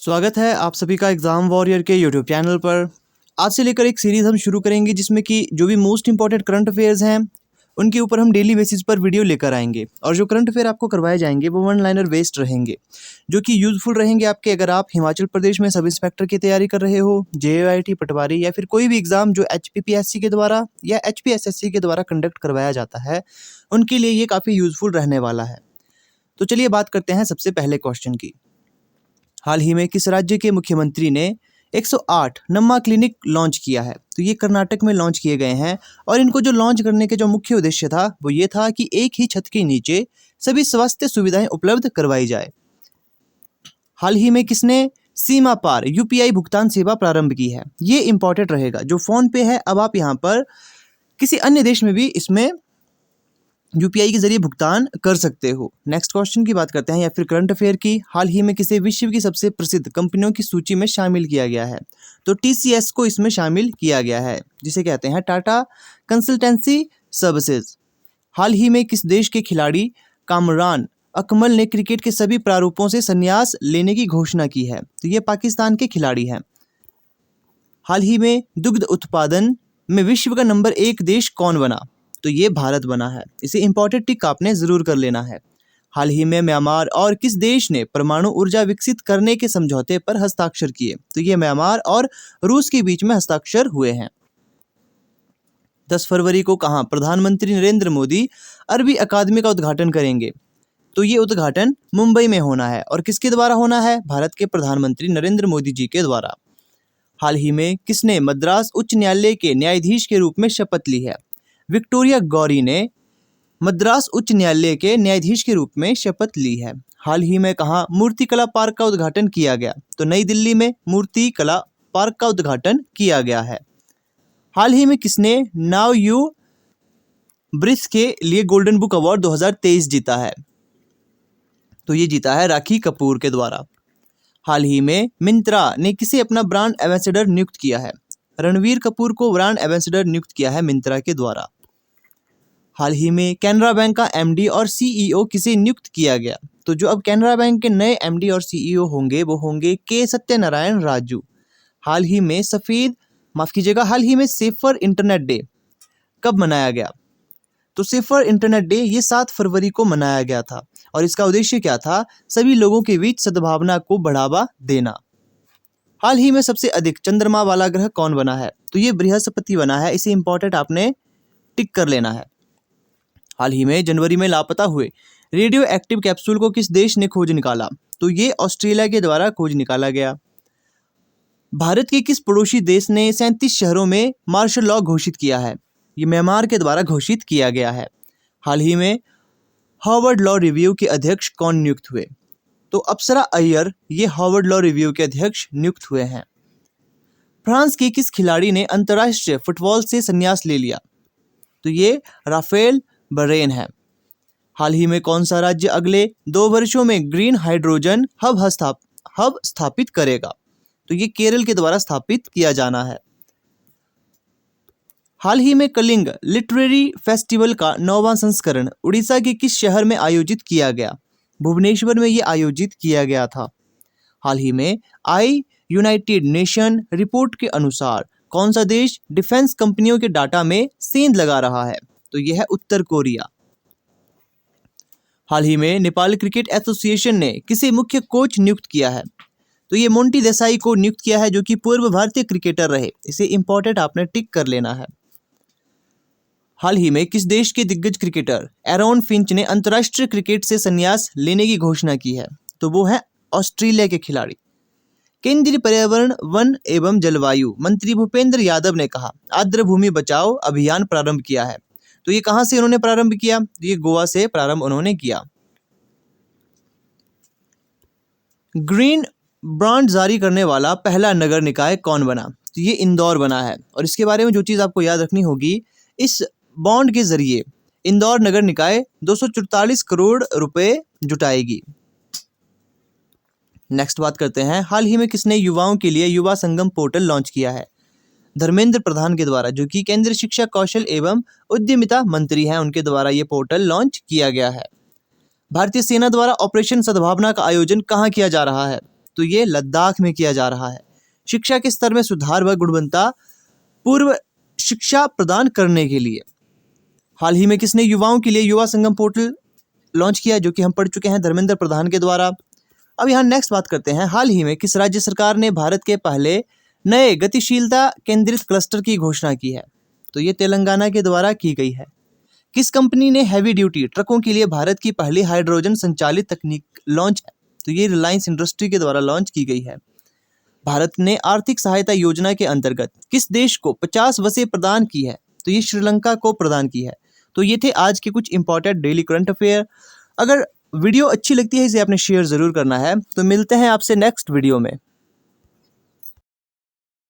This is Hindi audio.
स्वागत है आप सभी का एग्ज़ाम वॉरियर के यूट्यूब चैनल पर। आज से लेकर एक सीरीज़ हम शुरू करेंगे जिसमें कि जो भी मोस्ट इंपॉर्टेंट करंट अफेयर्स हैं उनके ऊपर हम डेली बेसिस पर वीडियो लेकर आएंगे। और जो करंट अफेयर आपको करवाए जाएंगे वो वन लाइनर बेस्ड रहेंगे, जो कि यूज़फुल रहेंगे आपके अगर आप हिमाचल प्रदेश में सब इंस्पेक्टर की तैयारी कर रहे हो, JAIT पटवारी या फिर कोई भी एग्ज़ाम जो HPPSC के द्वारा या HPSSC के द्वारा कंडक्ट करवाया जाता है, उनके लिए ये काफ़ी यूज़फुल रहने वाला है। तो चलिए बात करते हैं सबसे पहले क्वेश्चन की। हाल ही में किस राज्य के मुख्यमंत्री ने 108 नम्मा क्लिनिक लॉन्च किया है? तो ये कर्नाटक में लॉन्च किए गए हैं और इनको जो लॉन्च करने के जो मुख्य उद्देश्य था वो ये था कि एक ही छत के नीचे सभी स्वास्थ्य सुविधाएं उपलब्ध करवाई जाए। हाल ही में किसने सीमा पार UPI भुगतान सेवा प्रारंभ की है? ये इंपॉर्टेंट रहेगा। जो फ़ोन पे है अब आप यहाँ पर किसी अन्य देश में भी इसमें UPI के जरिए भुगतान कर सकते हो। नेक्स्ट क्वेश्चन की बात करते हैं या फिर करंट अफेयर की। हाल ही में किसे विश्व की सबसे प्रसिद्ध कंपनियों की सूची में शामिल किया गया है? तो TCS को इसमें शामिल किया गया है, जिसे कहते हैं टाटा कंसल्टेंसी सर्विसेज। हाल ही में किस देश के खिलाड़ी कामरान अकमल ने क्रिकेट के सभी प्रारूपों से संन्यास लेने की घोषणा की है? तो ये पाकिस्तान के खिलाड़ी हैं। हाल ही में दुग्ध उत्पादन में विश्व का नंबर 1 देश कौन बना? तो ये भारत बना है। इसे इंपॉर्टेंट टिक आपने ज़रूर कर लेना है। हाल ही में म्यांमार और किस देश ने परमाणु ऊर्जा विकसित करने के समझौते पर हस्ताक्षर किए? तो ये म्यांमार और रूस के बीच में हस्ताक्षर हुए हैं। 10 फरवरी को कहाँ प्रधानमंत्री नरेंद्र मोदी अरबी अकादमी का उद्घाटन करेंगे? तो ये उद्घाटन मुंबई में होना है। और किसके द्वारा होना है? भारत के प्रधानमंत्री नरेंद्र मोदी जी के द्वारा। हाल ही में किसने मद्रास उच्च न्यायालय के न्यायाधीश के रूप में शपथ ली है? विक्टोरिया गौरी ने मद्रास उच्च न्यायालय के न्यायाधीश के रूप में शपथ ली है। हाल ही में कहाँ मूर्ति कला पार्क का उद्घाटन किया गया? तो नई दिल्ली में मूर्ति कला पार्क का उद्घाटन किया गया है। हाल ही में किसने नाउ यू ब्रीथ के लिए गोल्डन बुक अवार्ड 2023 जीता है? तो ये जीता है राखी कपूर के द्वारा। हाल ही में मिंत्रा ने किसे अपना ब्रांड एम्बेसडर नियुक्त किया है? रणवीर कपूर को ब्रांड एम्बेसडर नियुक्त किया है मिंत्रा के द्वारा। हाल ही में कैनरा बैंक का MD और CEO किसे नियुक्त किया गया? तो जो अब कैनरा बैंक के नए MD और CEO होंगे वो होंगे K सत्यनारायण राजू। हाल ही में हाल ही में सेफर इंटरनेट डे कब मनाया गया? तो सेफर इंटरनेट डे ये 7 फरवरी को मनाया गया था और इसका उद्देश्य क्या था? सभी लोगों के बीच सद्भावना को बढ़ावा देना। हाल ही में सबसे अधिक चंद्रमा वाला ग्रह कौन बना है? तो ये बृहस्पति बना है। इसे इंपॉर्टेंट आपने टिक कर लेना है। हाल ही में जनवरी में लापता हुए रेडियो एक्टिव कैप्सूल को किस देश ने खोज निकाला? तो ये ऑस्ट्रेलिया के द्वारा खोज निकाला गया। भारत के किस पड़ोसी देश ने 37 शहरों में मार्शल लॉ घोषित किया है? ये म्यांमार के द्वारा घोषित किया गया है। हाल ही में हार्वर्ड लॉ रिव्यू के अध्यक्ष कौन नियुक्त हुए? तो अप्सरा अय्यर ये हार्वर्ड लॉ रिव्यू के अध्यक्ष नियुक्त हुए हैं। फ्रांस के किस खिलाड़ी ने अंतर्राष्ट्रीय फुटबॉल से संन्यास ले लिया? तो ये राफेल बरेन है। हाल ही में कौन सा राज्य अगले 2 वर्षों में ग्रीन हाइड्रोजन हब स्थापित करेगा? तो ये केरल के द्वारा स्थापित किया जाना है। हाल ही में कलिंग लिटरेरी फेस्टिवल का 9वां संस्करण उड़ीसा के किस शहर में आयोजित किया गया? भुवनेश्वर में ये आयोजित किया गया था। हाल ही में यूनाइटेड नेशन रिपोर्ट के अनुसार कौन सा देश डिफेंस कंपनियों के डाटा में सेंध लगा रहा है? तो यह है उत्तर कोरिया। हाल ही में नेपाल क्रिकेट एसोसिएशन ने किसे मुख्य कोच नियुक्त किया है? तो ये मोंटी देसाई को नियुक्त किया है, जो कि पूर्व भारतीय क्रिकेटर रहे। इसे इंपॉर्टेंट आपने टिक कर लेना है। हाल ही में किस देश के दिग्गज क्रिकेटर एरॉन फिंच ने अंतर्राष्ट्रीय क्रिकेट से संन्यास लेने की घोषणा की है? तो वो है ऑस्ट्रेलिया के खिलाड़ी। केंद्रीय पर्यावरण वन एवं जलवायु मंत्री भूपेंद्र यादव ने कहा आर्द्र भूमि बचाओ अभियान प्रारंभ किया है। तो ये कहां से उन्होंने प्रारंभ किया? तो ये गोवा से प्रारंभ उन्होंने किया। ग्रीन बॉन्ड जारी करने वाला पहला नगर निकाय कौन बना? तो ये इंदौर बना है। और इसके बारे में जो चीज़ आपको याद रखनी होगी, इस बॉन्ड के जरिए इंदौर नगर निकाय 244 करोड़ रुपए जुटाएगी। नेक्स्ट बात करते हैं, हाल ही में किसने युवाओं के लिए युवा संगम पोर्टल लॉन्च किया है? धर्मेंद्र प्रधान के द्वारा, जो कि केंद्रीय शिक्षा कौशल एवं उद्यमिता मंत्री हैं, उनके द्वारा ये पोर्टल लॉन्च किया गया है। भारतीय सेना द्वारा ऑपरेशन सद्भावना का आयोजन कहाँ किया जा रहा है? तो ये लद्दाख में किया जा रहा है। शिक्षा के स्तर में सुधार व गुणवत्ता पूर्व शिक्षा प्रदान करने के लिए हाल ही में किसने युवाओं के लिए युवा संगम पोर्टल लॉन्च किया, जो कि हम पढ़ चुके हैं, धर्मेंद्र प्रधान के द्वारा। अब यहाँ नेक्स्ट बात करते हैं, हाल ही में किस राज्य सरकार ने भारत के पहले नए गतिशीलता केंद्रित क्लस्टर की घोषणा की है, तो ये तेलंगाना के द्वारा की गई है। किस कंपनी ने हैवी ड्यूटी ट्रकों के लिए भारत की पहली हाइड्रोजन संचालित तकनीक लॉन्च, तो ये रिलायंस इंडस्ट्री के द्वारा लॉन्च की गई है। भारत ने आर्थिक सहायता योजना के अंतर्गत किस देश को 50 बसें प्रदान की है, तो ये श्रीलंका को प्रदान की है। तो ये थे आज के कुछ इंपॉर्टेंट डेली करंट अफेयर। अगर वीडियो अच्छी लगती है इसे आपने शेयर ज़रूर करना है। तो मिलते हैं आपसे नेक्स्ट वीडियो में।